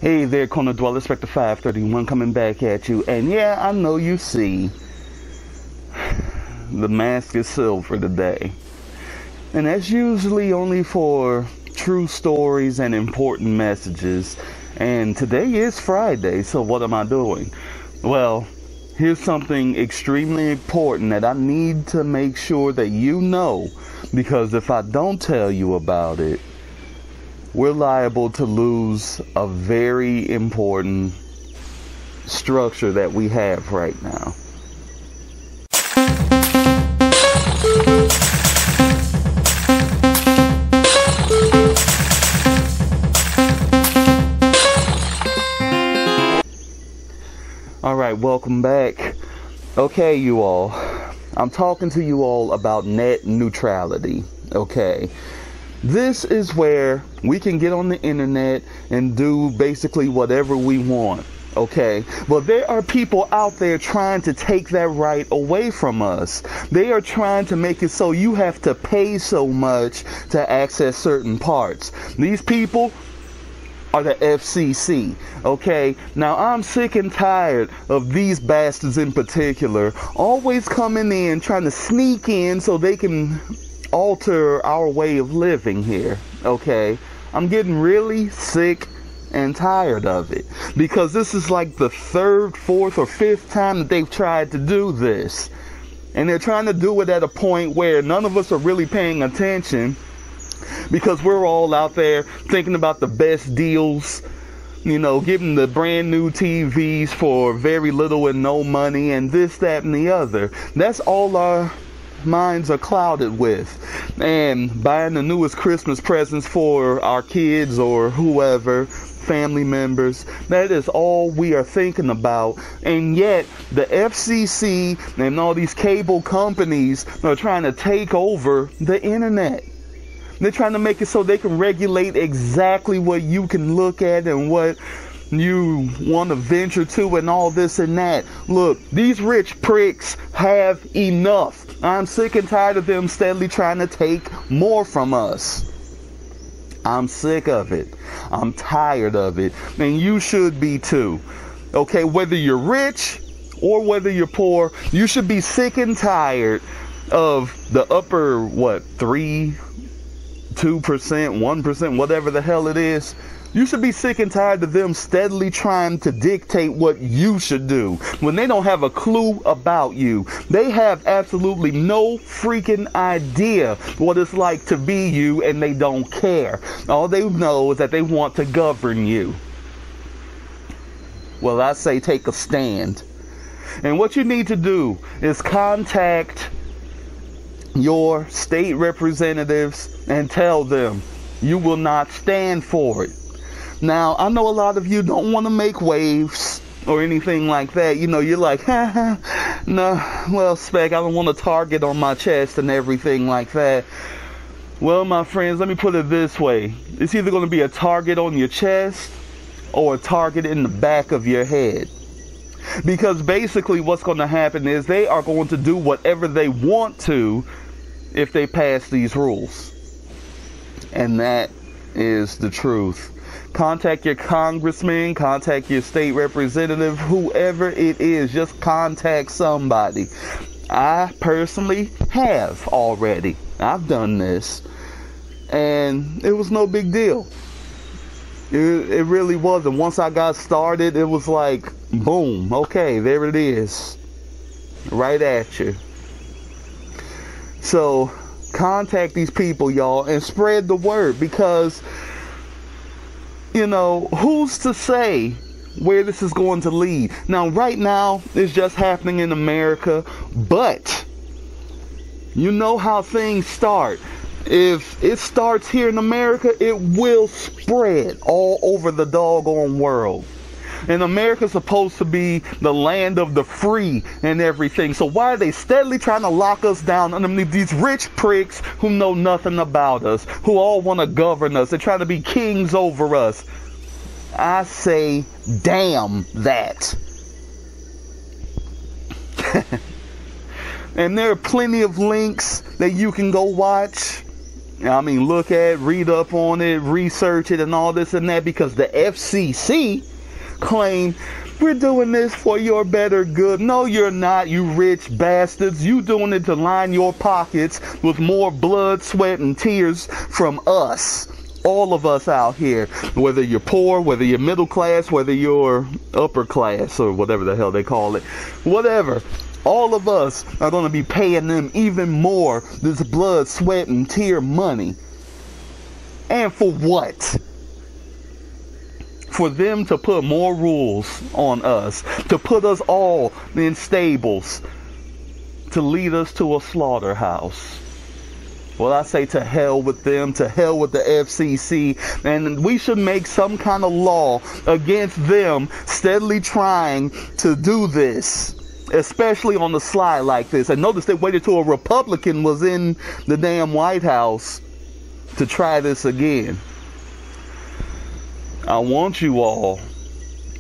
Hey there, Corner Dweller, Spectre 531 coming back at you. And yeah, I know you see the mask is silver today. And that's usually only for true stories and important messages. And today is Friday, so what am I doing? Well, here's something extremely important that I need to make sure that you know. Because if I don't tell you about it, we're liable to lose a very important structure that we have right now. Alright, welcome back. Okay, you all. I'm talking to you all about net neutrality. Okay. This is where we can get on the internet and do basically whatever we want, okay? But there are people out there trying to take that right away from us. They are trying to make it so you have to pay so much to access certain parts. These people are the FCC, okay? Now, I'm sick and tired of these bastards in particular always coming in, trying to sneak in so they can alter our way of living here, okay? I'm getting really sick and tired of it because this is like the third, fourth, or fifth time that they've tried to do this, and they're trying to do it at a point where none of us are really paying attention because we're all out there thinking about the best deals, you know, getting the brand new TVs for very little and no money and this, that, and the other. That's all our minds are clouded with, and buying the newest Christmas presents for our kids or whoever, family members. That is all we are thinking about. And yet the FCC and all these cable companies are trying to take over the internet. They're trying to make it so they can regulate exactly what you can look at and what you want to venture to and all this and that. Look, these rich pricks have enough. I'm sick and tired of them steadily trying to take more from us. I'm sick of it. I'm tired of it. And you should be too. Okay, whether you're rich or whether you're poor, you should be sick and tired of the upper, 2%, 1%, whatever the hell it is. You should be sick and tired of them steadily trying to dictate what you should do when they don't have a clue about you. They have absolutely no freaking idea what it's like to be you, and they don't care. All they know is that they want to govern you. Well, I say take a stand. And what you need to do is contact your state representatives and tell them you will not stand for it. Now, I know a lot of you don't want to make waves or anything like that. You know, you're like, no, well, Spec, I don't want a target on my chest and everything like that. Well, my friends, let me put it this way. It's either going to be a target on your chest or a target in the back of your head. Because basically what's going to happen is they are going to do whatever they want to if they pass these rules. And that is the truth. Contact your congressman, contact your state representative, whoever it is, just contact somebody. I personally have already. I've done this, and it was no big deal. It really wasn't. Once I got started, it was like, boom, okay, there it is. Right at you. So, contact these people, y'all, and spread the word, because you know, who's to say where this is going to lead? Now, right now, it's just happening in America, but you know how things start. If it starts here in America, it will spread all over the doggone world. And America's supposed to be the land of the free and everything. So why are they steadily trying to lock us down underneath these rich pricks who know nothing about us, who all want to govern us? They're trying to be kings over us. I say, damn that. And there are plenty of links that you can go watch I mean, look at, read up on it, research it, and all this and that, because the FCC claim we're doing this for your better good. No, you're not, you rich bastards. You doing it to line your pockets with more blood, sweat, and tears from us. All of us out here, whether you're poor, whether you're middle class, whether you're upper class, or whatever the hell they call it, whatever. All of us are going to be paying them even more this blood, sweat, and tear money. And for what? For them to put more rules on us, to put us all in stables, to lead us to a slaughterhouse. Well, I say to hell with them, to hell with the FCC, and we should make some kind of law against them steadily trying to do this, especially on the slide like this. And notice they waited till a Republican was in the damn White House to try this again. I want you all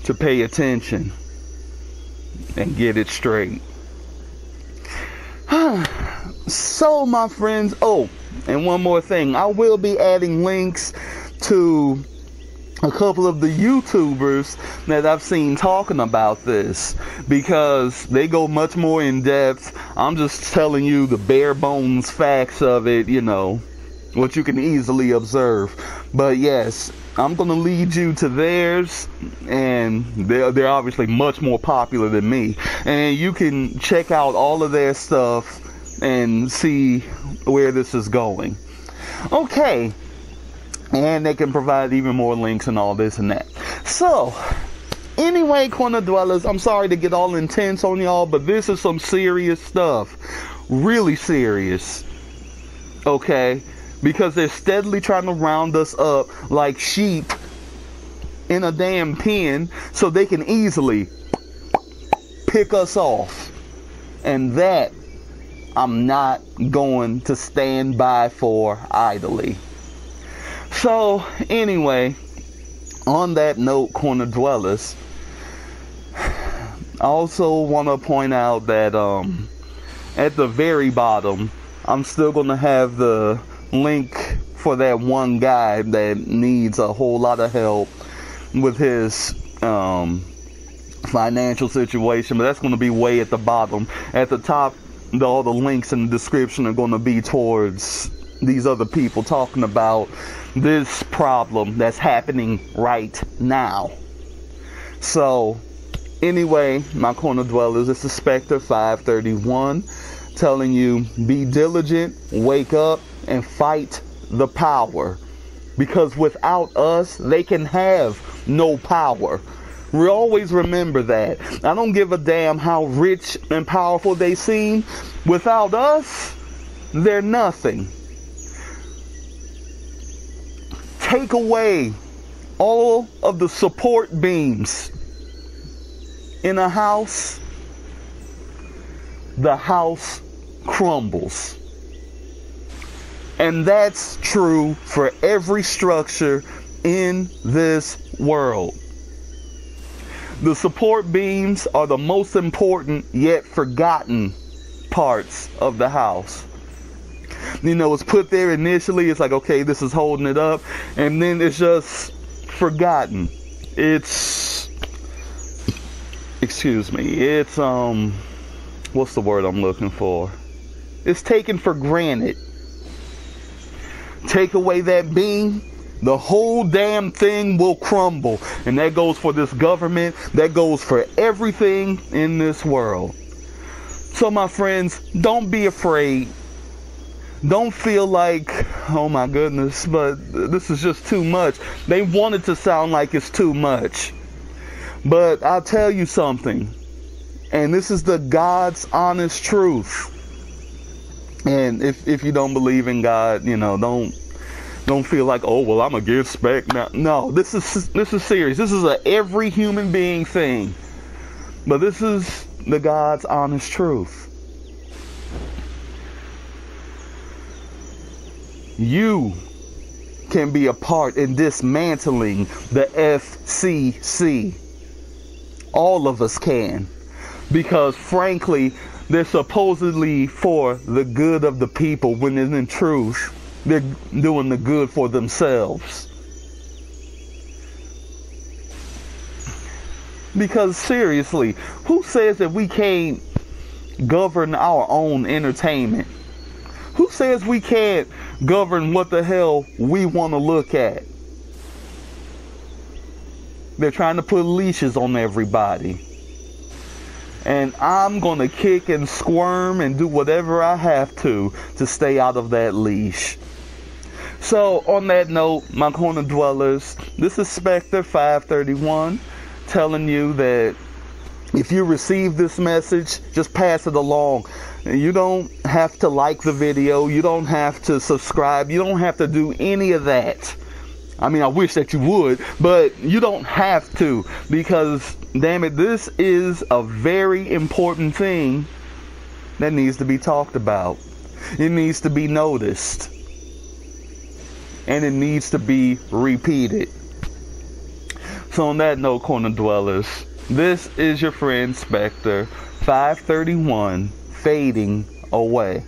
to pay attention and get it straight. So, my friends, oh, and one more thing. I will be adding links to a couple of the YouTubers that I've seen talking about this, because they go much more in depth. I'm just telling you the bare bones facts of it, you know, what you can easily observe. But yes, I'm going to lead you to theirs, and they're obviously much more popular than me. And you can check out all of their stuff and see where this is going. Okay. And they can provide even more links and all this and that. So, anyway, corner dwellers, I'm sorry to get all intense on y'all, but this is some serious stuff. Really serious. Okay? Because they're steadily trying to round us up like sheep in a damn pen so they can easily pick us off. And that I'm not going to stand by for idly. So, anyway, on that note, corner dwellers, I also want to point out that at the very bottom, I'm still going to have the link for that one guy that needs a whole lot of help with his financial situation, but that's going to be way at the bottom. At the top, all the links in the description are going to be towards these other people talking about this problem that's happening right now. So, anyway, my corner dwellers, this is Spectre 531 telling you, be diligent, wake up, and fight the power. Because without us, they can have no power. We always remember that. I don't give a damn how rich and powerful they seem. Without us, they're nothing. Take away all of the support beams in a house, the house crumbles. And that's true for every structure in this world. The support beams are the most important yet forgotten parts of the house. You know, it's put there initially, it's like, okay, this is holding it up, and then it's just forgotten. It's, excuse me, it's, what's the word I'm looking for? It's taken for granted. Take away that beam, the whole damn thing will crumble. And that goes for this government. That goes for everything in this world. So, my friends, don't be afraid. Don't feel like, oh my goodness, but this is just too much. They want it to sound like it's too much. But I'll tell you something. And this is the God's honest truth. And if you don't believe in God, you know, don't feel like, oh, well, I'm against spec now. No, this is serious. This is a every human being thing. But this is the God's honest truth. You can be a part in dismantling the FCC. All of us can. Because frankly, they're supposedly for the good of the people, when in truth, they're doing the good for themselves. Because seriously, who says that we can't govern our own entertainment? Who says we can't govern what the hell we want to look at? They're trying to put leashes on everybody. And I'm going to kick and squirm and do whatever I have to stay out of that leash. So, on that note, my corner dwellers, this is Spectre 531 telling you that if you receive this message, just pass it along. You don't have to like the video. You don't have to subscribe. You don't have to do any of that. I mean, I wish that you would, but you don't have to, because, damn it, this is a very important thing that needs to be talked about. It needs to be noticed. And it needs to be repeated. So on that note, corner dwellers, this is your friend Spectre 531 fading away.